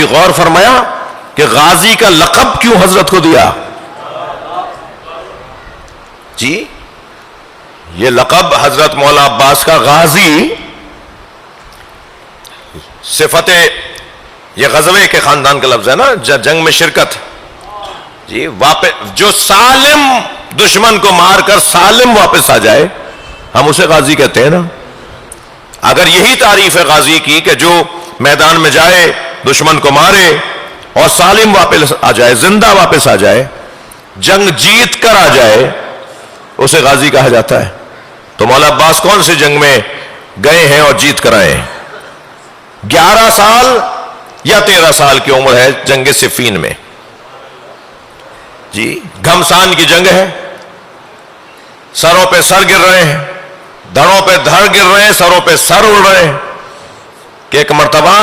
کبھی غور فرمایا کہ غازی کا لقب کیوں حضرت کو دیا؟ جی یہ لقب حضرت مولا عباس کا غازی صفت، یہ غزوے کے خاندان کا لفظ ہے نا، جنگ میں شرکت، جی واپس جو سالم دشمن کو مار کر سالم واپس آ جائے ہم اسے غازی کہتے ہیں نا۔ اگر یہی تعریف ہے غازی کی کہ جو میدان میں جائے دشمن کو مارے اور سالم واپس آ جائے، زندہ واپس آ جائے، جنگ جیت کر آ جائے، اسے غازی کہا جاتا ہے۔ تو مولا عباس کون سی جنگ میں گئے ہیں اور جیت کر آئے ہیں؟ 11 سال یا 13 سال کی عمر ہے جنگ صفین میں، جی گھمسان کی جنگ ہے، سروں پہ سر گر رہے ہیں، دھڑوں پہ دھڑ گر رہے ہیں، سروں پہ سر اڑ رہے ہیں کہ ایک مرتبہ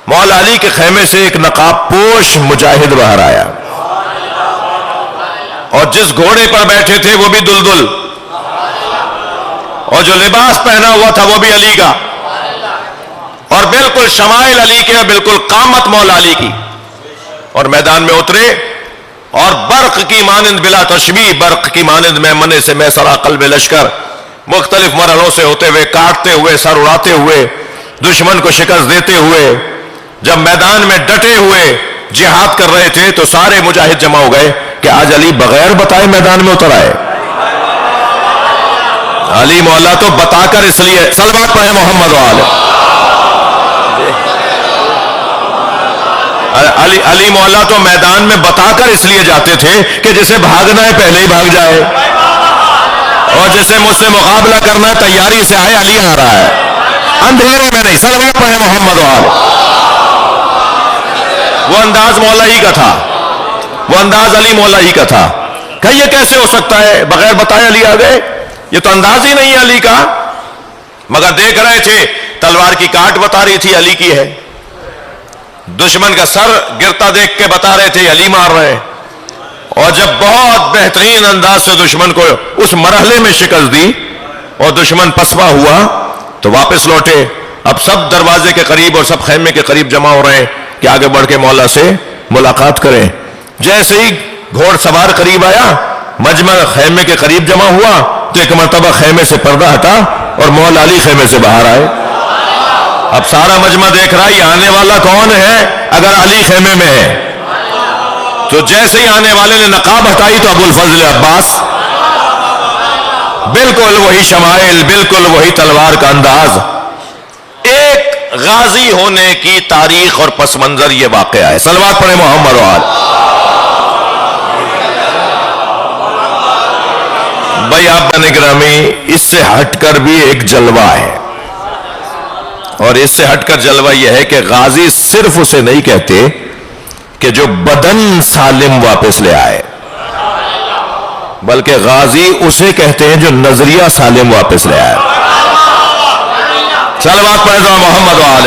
مولا علی کے خیمے سے ایک نقاب پوش مجاہد باہر آیا، اور جس گھوڑے پر بیٹھے تھے وہ بھی دلدل، اور جو لباس پہنا ہوا تھا وہ بھی علی کا، اور بالکل شمائل علی کے، بالکل قامت مولا علی کی، اور میدان میں اترے اور برق کی مانند بلا تشبیہ، برق کی مانند میمنے سے میسرا قلب لشکر، مختلف مرحلوں سے ہوتے ہوئے، کاٹتے ہوئے، سر اڑاتے ہوئے، دشمن کو شکست دیتے ہوئے، جب میدان میں ڈٹے ہوئے جہاد کر رہے تھے تو سارے مجاہد جمع ہو گئے کہ آج علی بغیر بتائے میدان میں اتر آئے۔ علی مولا تو بتا کر اس لیے، صلوات پڑھیں محمد و آل، علی مولا تو میدان میں بتا کر اس لیے جاتے تھے کہ جسے بھاگنا ہے پہلے ہی بھاگ جائے، اور جسے مجھ سے مقابلہ کرنا ہے تیاری سے آئے، علی آ رہا ہے، اندھیرے میں نہیں۔ صلوات پڑھیں محمد و آل۔ وہ انداز مولا ہی کا تھا، وہ انداز علی مولا ہی کا تھا کہ یہ کیسے ہو سکتا ہے بغیر بتائے علی آ گئے، یہ تو انداز ہی نہیں ہے علی کا، مگر دیکھ رہے تھے تلوار کی کاٹ بتا رہی تھی علی کی ہے، دشمن کا سر گرتا دیکھ کے بتا رہے تھے علی مار رہے، اور جب بہت بہترین انداز سے دشمن کو اس مرحلے میں شکست دی اور دشمن پسپا ہوا تو واپس لوٹے۔ اب سب دروازے کے قریب اور سب خیمے کے قریب جمع ہو رہے ہیں کہ آگے بڑھ کے مولا سے ملاقات کریں۔ جیسے ہی گھوڑ سوار قریب آیا، مجمع خیمے کے قریب جمع ہوا تو ایک مرتبہ خیمے سے پردہ ہٹا اور مولا علی خیمے سے باہر آئے۔ اب سارا مجمع دیکھ رہا ہے یہ آنے والا کون ہے، اگر علی خیمے میں ہے تو جیسے ہی آنے والے نے نقاب ہٹائی تو ابو الفضل عباس، بالکل وہی شمائل، بالکل وہی تلوار کا انداز۔ ایک غازی ہونے کی تاریخ اور پس منظر یہ واقعہ ہے۔ صلوات پڑھیں محمد و آل۔ بھائی آپ بن گرامی، اس سے ہٹ کر بھی ایک جلوہ ہے، اور اس سے ہٹ کر جلوہ یہ ہے کہ غازی صرف اسے نہیں کہتے کہ جو بدن سالم واپس لے آئے، بلکہ غازی اسے کہتے ہیں جو نظریہ سالم واپس لے آئے۔ صلوات پڑھیں محمد و آل۔